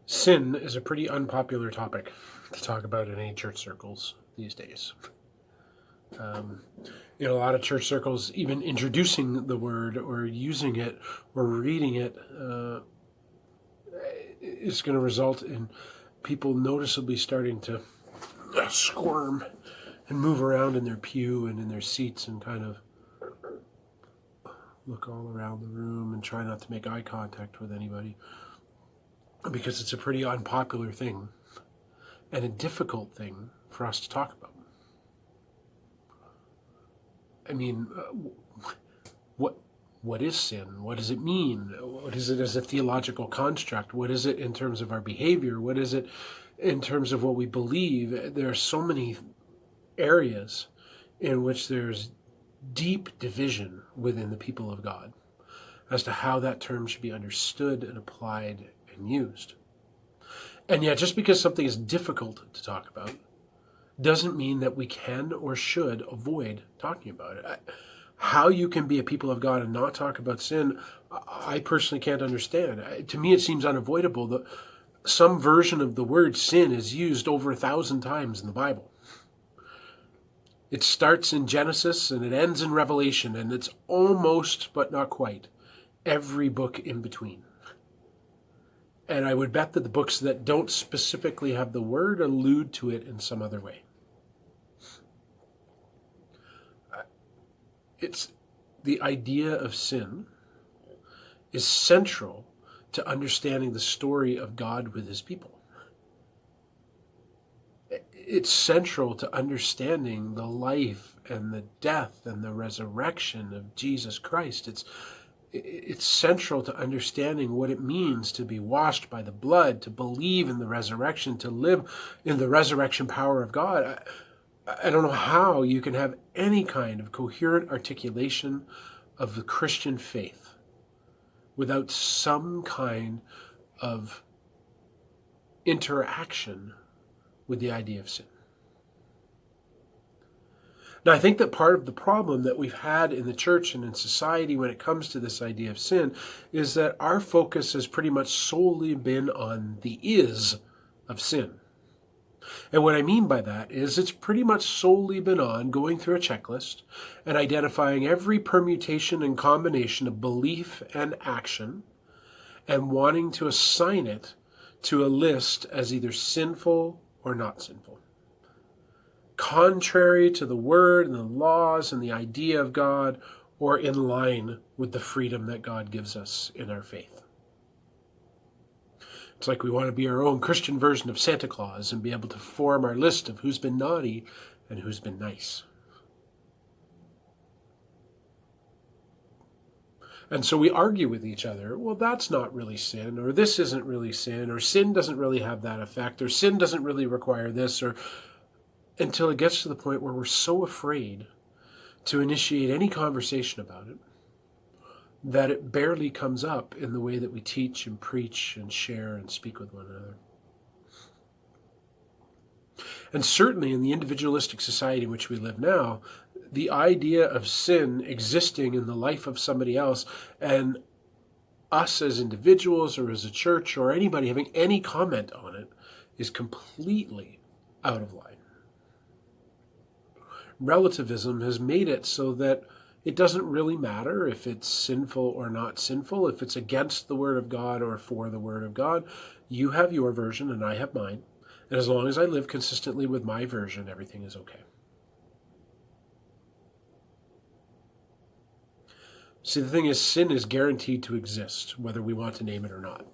Sin is a pretty unpopular topic to talk about in any church circles these days. Um, in a lot of church circles, even introducing the word or using it or reading it is going to result in people noticeably starting to squirm and move around in their pew and in their seats and kind of look all around the room and try not to make eye contact with anybody, because it's a pretty unpopular thing and a difficult thing for us to talk about. I mean, what is sin? What does it mean? What is it as a theological construct? What is it in terms of our behavior? What is it in terms of what we believe? There are so many areas in which there's deep division within the people of God as to how that term should be understood and applied and used. And yet, just because something is difficult to talk about doesn't mean that we can or should avoid talking about it. How you can be a people of God and not talk about sin, I personally can't understand. To me, it seems unavoidable that some version of the word sin is used over 1,000 times in the Bible. It starts in Genesis and it ends in Revelation, and it's almost, but not quite, every book in between. And I would bet that the books that don't specifically have the word allude to it in some other way. It's the idea of sin is central to understanding the story of God with his people. It's central to understanding the life and the death and the resurrection of Jesus Christ. It's central to understanding what it means to be washed by the blood, to believe in the resurrection, to live in the resurrection power of God. I don't know how you can have any kind of coherent articulation of the Christian faith without some kind of interaction with the idea of sin. Now, I think that part of the problem that we've had in the church and in society when it comes to this idea of sin is that our focus has pretty much solely been on the is of sin. And what I mean by that is it's pretty much solely been on going through a checklist and identifying every permutation and combination of belief and action and wanting to assign it to a list as either sinful or not sinful, contrary to the word and the laws and the idea of God, or in line with the freedom that God gives us in our faith. It's like we want to be our own Christian version of Santa Claus and be able to form our list of who's been naughty and who's been nice. And so we argue with each other, well, that's not really sin, or this isn't really sin, or sin doesn't really have that effect, or sin doesn't really require this, or until it gets to the point where we're so afraid to initiate any conversation about it that it barely comes up in the way that we teach and preach and share and speak with one another. And certainly in the individualistic society in which we live now, the idea of sin existing in the life of somebody else and us as individuals or as a church or anybody having any comment on it is completely out of line. Relativism has made it so that it doesn't really matter if it's sinful or not sinful, if it's against the Word of God or for the Word of God. You have your version and I have mine. And as long as I live consistently with my version, everything is okay. See, the thing is, sin is guaranteed to exist, whether we want to name it or not.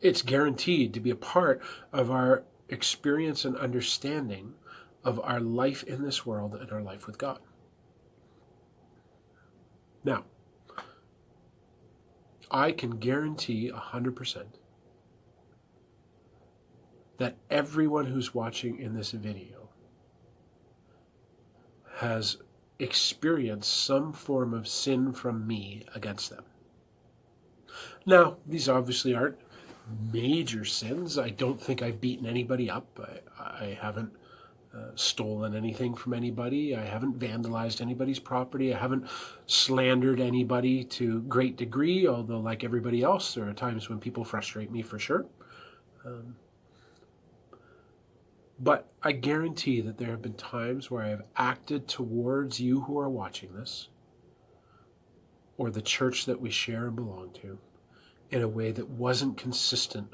It's guaranteed to be a part of our experience and understanding of our life in this world and our life with God. Now, I can guarantee 100% that everyone who's watching in this video has experienced some form of sin from me against them. Now, these obviously aren't major sins. I don't think I've beaten anybody up. I haven't stolen anything from anybody. I haven't vandalized anybody's property. I haven't slandered anybody to great degree, although like everybody else, there are times when people frustrate me for sure. But I guarantee that there have been times where I have acted towards you who are watching this, or the church that we share and belong to, in a way that wasn't consistent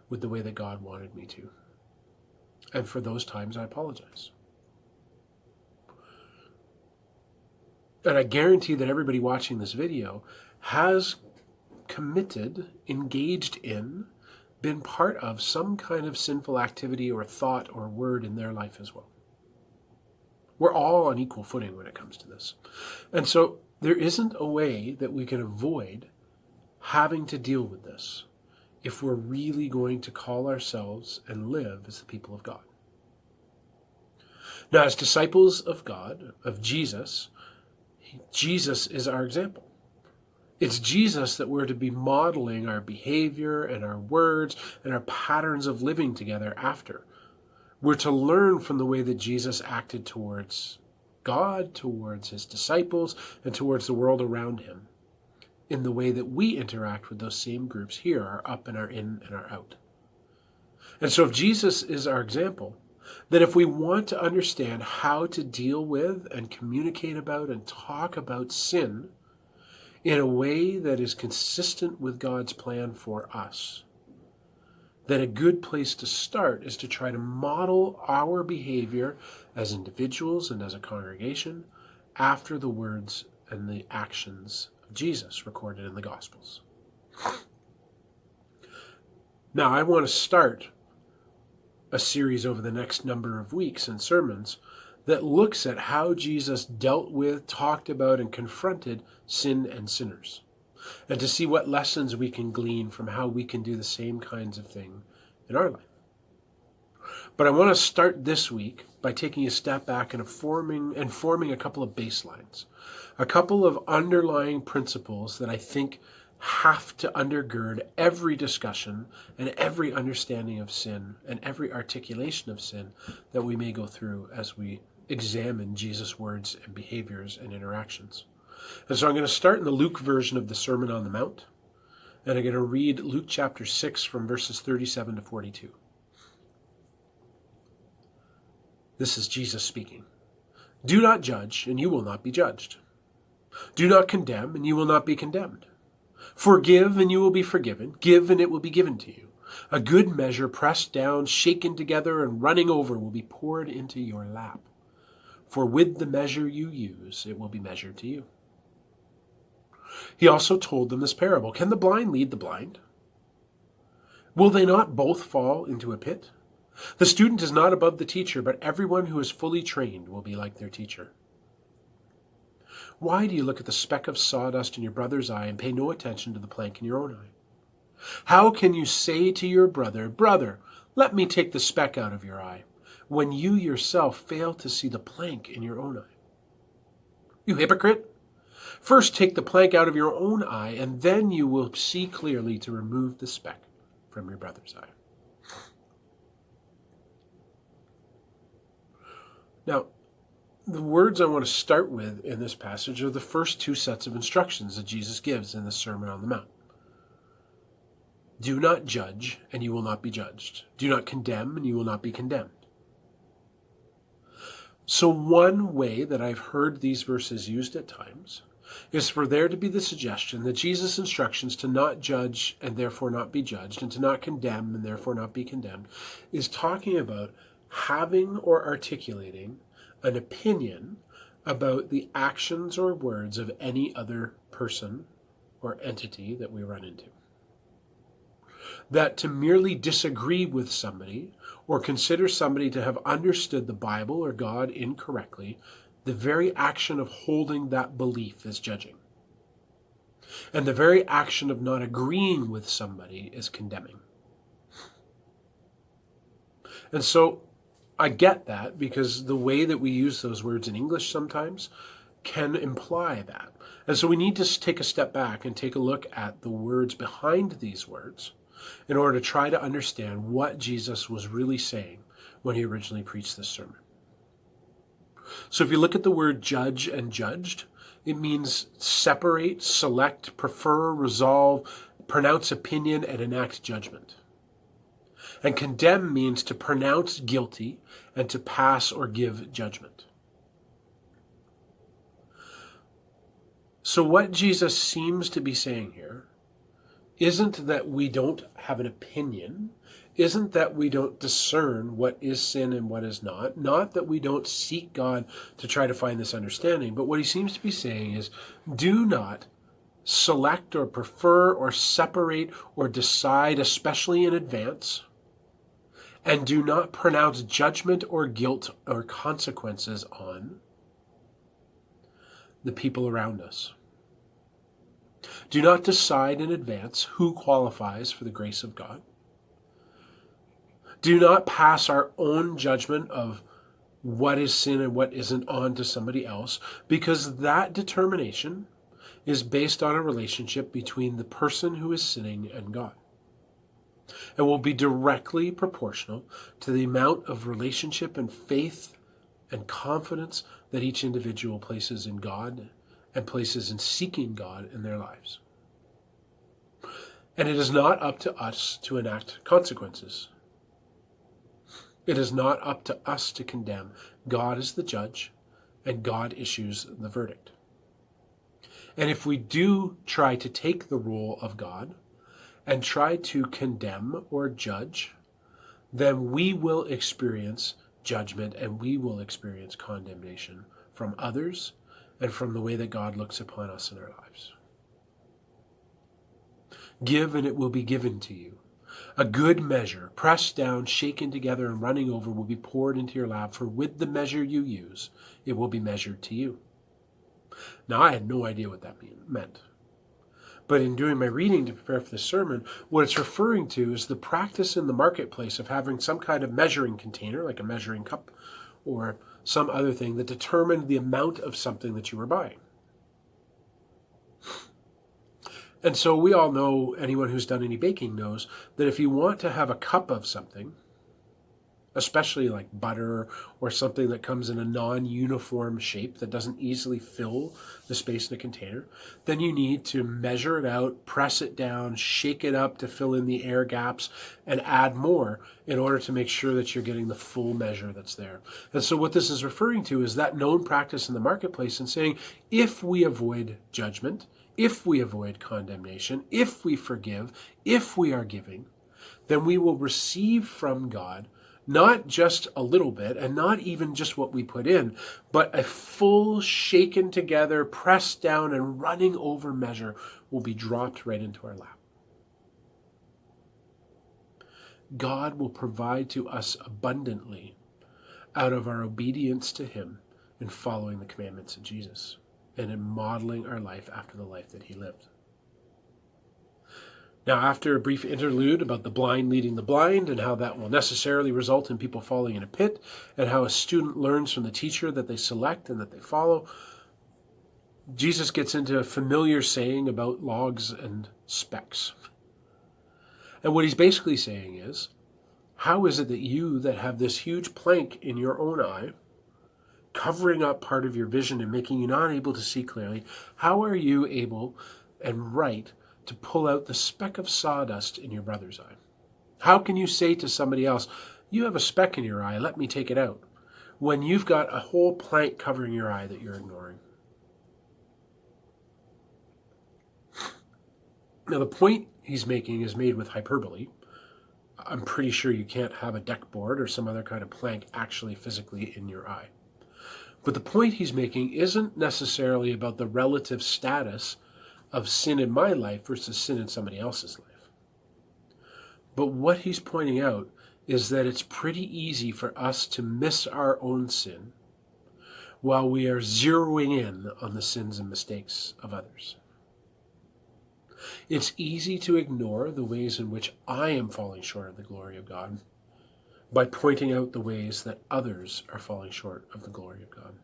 with the way that God wanted me to. And for those times, I apologize. And I guarantee that everybody watching this video has committed, engaged in, been part of some kind of sinful activity or thought or word in their life as well. We're all on equal footing when it comes to this. And so there isn't a way that we can avoid having to deal with this if we're really going to call ourselves and live as the people of God. Now, as disciples of God, of Jesus, Jesus is our example. It's Jesus that we're to be modeling our behavior and our words and our patterns of living together after. We're to learn from the way that Jesus acted towards God, towards his disciples, and towards the world around him, in the way that we interact with those same groups here, our up and our in and our out. And so if Jesus is our example, then if we want to understand how to deal with and communicate about and talk about sin in a way that is consistent with God's plan for us, then a good place to start is to try to model our behavior as individuals and as a congregation after the words and the actions of Jesus recorded in the Gospels. Now, I want to start a series over the next number of weeks and sermons that looks at how Jesus dealt with, talked about, and confronted sin and sinners, and to see what lessons we can glean from how we can do the same kinds of thing in our life. But I want to start this week by taking a step back and forming a couple of baselines, a couple of underlying principles that I think have to undergird every discussion and every understanding of sin and every articulation of sin that we may go through as we examine Jesus' words and behaviors and interactions. And so I'm going to start in the Luke version of the Sermon on the Mount, and I'm going to read Luke chapter 6 from verses 37 to 42. This is Jesus speaking. Do not judge, and you will not be judged. Do not condemn, and you will not be condemned. Forgive, and you will be forgiven. Give, and it will be given to you. A good measure, pressed down, shaken together, and running over, will be poured into your lap. For with the measure you use, it will be measured to you. He also told them this parable. Can the blind lead the blind? Will they not both fall into a pit? The student is not above the teacher, but everyone who is fully trained will be like their teacher. Why do you look at the speck of sawdust in your brother's eye and pay no attention to the plank in your own eye? How can you say to your brother, Brother, let me take the speck out of your eye, when you yourself fail to see the plank in your own eye? You hypocrite! First take the plank out of your own eye, and then you will see clearly to remove the speck from your brother's eye. Now, the words I want to start with in this passage are the first two sets of instructions that Jesus gives in the Sermon on the Mount. Do not judge, and you will not be judged. Do not condemn, and you will not be condemned. So one way that I've heard these verses used at times is for there to be the suggestion that Jesus' instructions to not judge and therefore not be judged, and to not condemn and therefore not be condemned, is talking about having or articulating an opinion about the actions or words of any other person or entity that we run into. That to merely disagree with somebody or consider somebody to have understood the Bible or God incorrectly, the very action of holding that belief is judging. And the very action of not agreeing with somebody is condemning. And so I get that, because the way that we use those words in English sometimes can imply that. And so we need to take a step back and take a look at the words behind these words in order to try to understand what Jesus was really saying when he originally preached this sermon. So if you look at the word judge and judged, it means separate, select, prefer, resolve, pronounce opinion, and enact judgment. And condemn means to pronounce guilty and to pass or give judgment. So what Jesus seems to be saying here isn't that we don't have an opinion, isn't that we don't discern what is sin and what is not that we don't seek God to try to find this understanding, but what he seems to be saying is, do not select or prefer or separate or decide, especially in advance, and do not pronounce judgment or guilt or consequences on the people around us. Do not decide in advance who qualifies for the grace of God. Do not pass our own judgment of what is sin and what isn't on to somebody else, because that determination is based on a relationship between the person who is sinning and God. It will be directly proportional to the amount of relationship and faith and confidence that each individual places in God and places in seeking God in their lives. And it is not up to us to enact consequences. It is not up to us to condemn. God is the judge, and God issues the verdict. And if we do try to take the role of God and try to condemn or judge, then we will experience judgment and we will experience condemnation from others and from the way that God looks upon us in our lives. Give and it will be given to you. A good measure, pressed down, shaken together, and running over will be poured into your lap, for with the measure you use, it will be measured to you. Now, I had no idea what that meant. But in doing my reading to prepare for this sermon, what it's referring to is the practice in the marketplace of having some kind of measuring container, like a measuring cup, or some other thing that determined the amount of something that you were buying. And so we all know, anyone who's done any baking knows, that if you want to have a cup of something, especially like butter or something that comes in a non-uniform shape that doesn't easily fill the space in a container, then you need to measure it out, press it down, shake it up to fill in the air gaps, and add more in order to make sure that you're getting the full measure that's there. And so what this is referring to is that known practice in the marketplace and saying, if we avoid judgment, if we avoid condemnation, if we forgive, if we are giving, then we will receive from God not just a little bit, and not even just what we put in, but a full, shaken together, pressed down, and running over measure will be dropped right into our lap. God will provide to us abundantly out of our obedience to Him in following the commandments of Jesus and in modeling our life after the life that He lived. Now, after a brief interlude about the blind leading the blind and how that will necessarily result in people falling in a pit, and how a student learns from the teacher that they select and that they follow, Jesus gets into a familiar saying about logs and specks. And what he's basically saying is, how is it that you that have this huge plank in your own eye, covering up part of your vision and making you not able to see clearly, how are you able and right to pull out the speck of sawdust in your brother's eye? How can you say to somebody else, you have a speck in your eye, let me take it out, when you've got a whole plank covering your eye that you're ignoring? Now, the point he's making is made with hyperbole. I'm pretty sure you can't have a deck board or some other kind of plank actually physically in your eye. But the point he's making isn't necessarily about the relative status of sin in my life versus sin in somebody else's life. But what he's pointing out is that it's pretty easy for us to miss our own sin while we are zeroing in on the sins and mistakes of others. It's easy to ignore the ways in which I am falling short of the glory of God by pointing out the ways that others are falling short of the glory of God.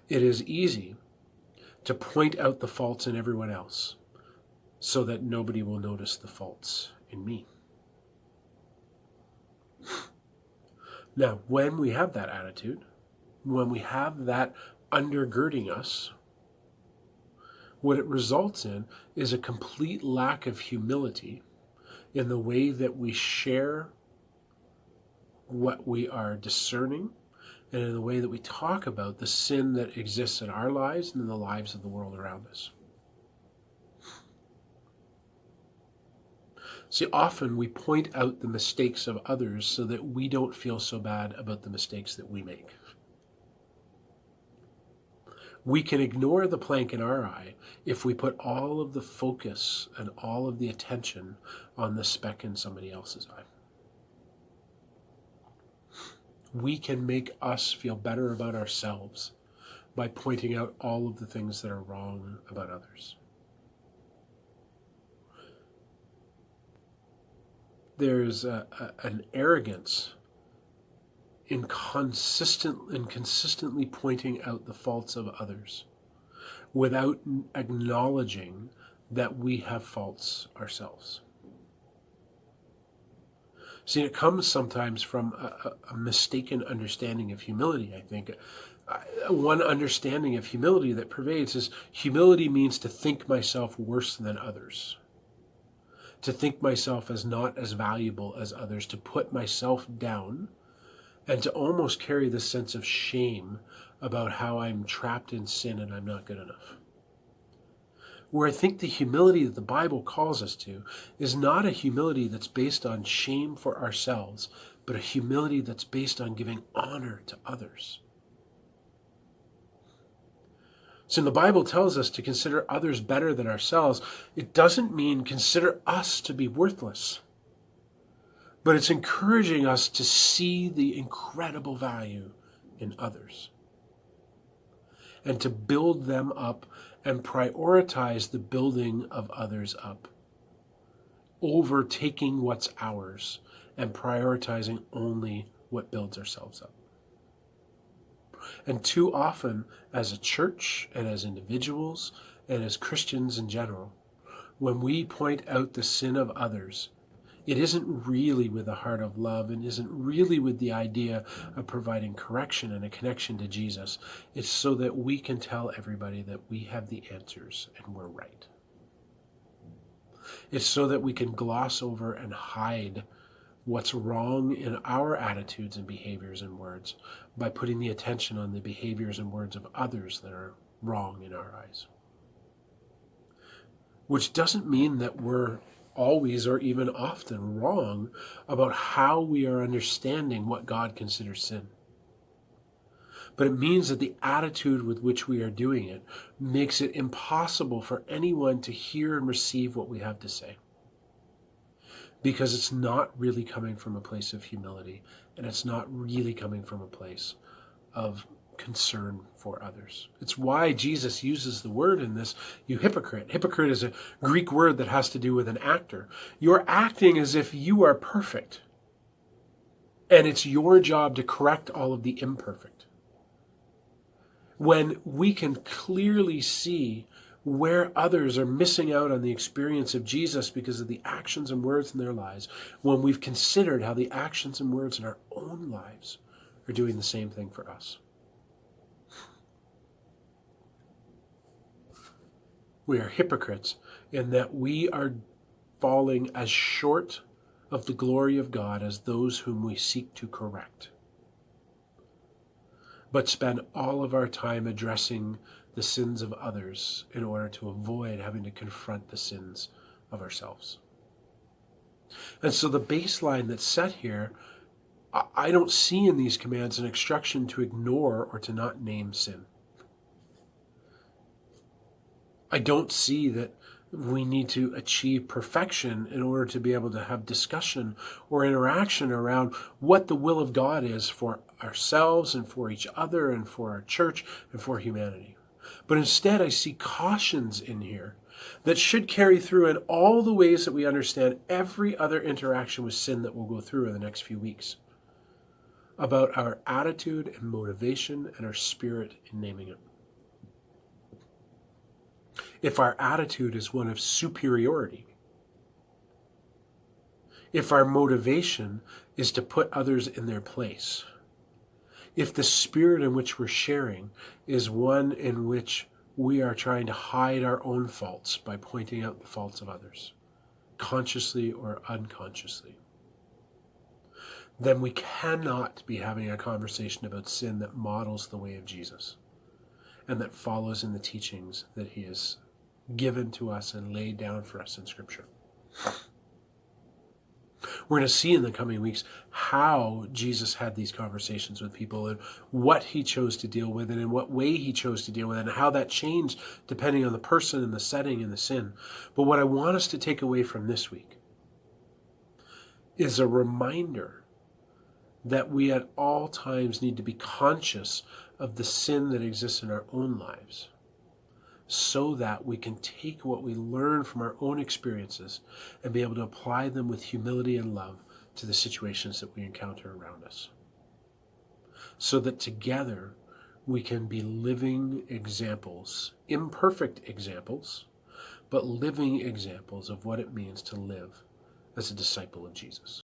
It is easy to point out the faults in everyone else so that nobody will notice the faults in me. Now, when we have that attitude, when we have that undergirding us, what it results in is a complete lack of humility in the way that we share what we are discerning, and in the way that we talk about the sin that exists in our lives and in the lives of the world around us. See, often we point out the mistakes of others so that we don't feel so bad about the mistakes that we make. We can ignore the plank in our eye if we put all of the focus and all of the attention on the speck in somebody else's eye. We can make us feel better about ourselves by pointing out all of the things that are wrong about others. There's an arrogance in consistently pointing out the faults of others without acknowledging that we have faults ourselves. See, it comes sometimes from a mistaken understanding of humility, I think. One understanding of humility that pervades is humility means to think myself worse than others, to think myself as not as valuable as others, to put myself down, and to almost carry this sense of shame about how I'm trapped in sin and I'm not good enough. Where I think the humility that the Bible calls us to is not a humility that's based on shame for ourselves, but a humility that's based on giving honor to others. So when the Bible tells us to consider others better than ourselves, it doesn't mean consider us to be worthless, but it's encouraging us to see the incredible value in others and to build them up and prioritize the building of others up over taking what's ours and prioritizing only what builds ourselves up. And too often, as a church and as individuals and as Christians in general, when we point out the sin of others, it isn't really with a heart of love and isn't really with the idea of providing correction and a connection to Jesus. It's so that we can tell everybody that we have the answers and we're right. It's so that we can gloss over and hide what's wrong in our attitudes and behaviors and words by putting the attention on the behaviors and words of others that are wrong in our eyes. Which doesn't mean that we're always or even often wrong about how we are understanding what God considers sin. But it means that the attitude with which we are doing it makes it impossible for anyone to hear and receive what we have to say. Because it's not really coming from a place of humility, and it's not really coming from a place of concern for others. It's why Jesus uses the word in this, you hypocrite. Hypocrite is a Greek word that has to do with an actor. You're acting as if you are perfect, and it's your job to correct all of the imperfect. When we can clearly see where others are missing out on the experience of Jesus because of the actions and words in their lives, when we've considered how the actions and words in our own lives are doing the same thing for us. We are hypocrites in that we are falling as short of the glory of God as those whom we seek to correct, but spend all of our time addressing the sins of others in order to avoid having to confront the sins of ourselves. And so the baseline that's set here, I don't see in these commands an instruction to ignore or to not name sin. I don't see that we need to achieve perfection in order to be able to have discussion or interaction around what the will of God is for ourselves and for each other and for our church and for humanity. But instead, I see cautions in here that should carry through in all the ways that we understand every other interaction with sin that we'll go through in the next few weeks, about our attitude and motivation and our spirit in naming it. If our attitude is one of superiority, if our motivation is to put others in their place, If the spirit in which we're sharing is one in which we are trying to hide our own faults by pointing out the faults of others, consciously or unconsciously, then we cannot be having a conversation about sin that models the way of Jesus and that follows in the teachings that he has given to us and laid down for us in Scripture. We're going to see in the coming weeks how Jesus had these conversations with people and what he chose to deal with and in what way he chose to deal with it and how that changed depending on the person and the setting and the sin. But what I want us to take away from this week is a reminder that we at all times need to be conscious of the sin that exists in our own lives, so that we can take what we learn from our own experiences and be able to apply them with humility and love to the situations that we encounter around us. So that together we can be living examples, imperfect examples, but living examples of what it means to live as a disciple of Jesus.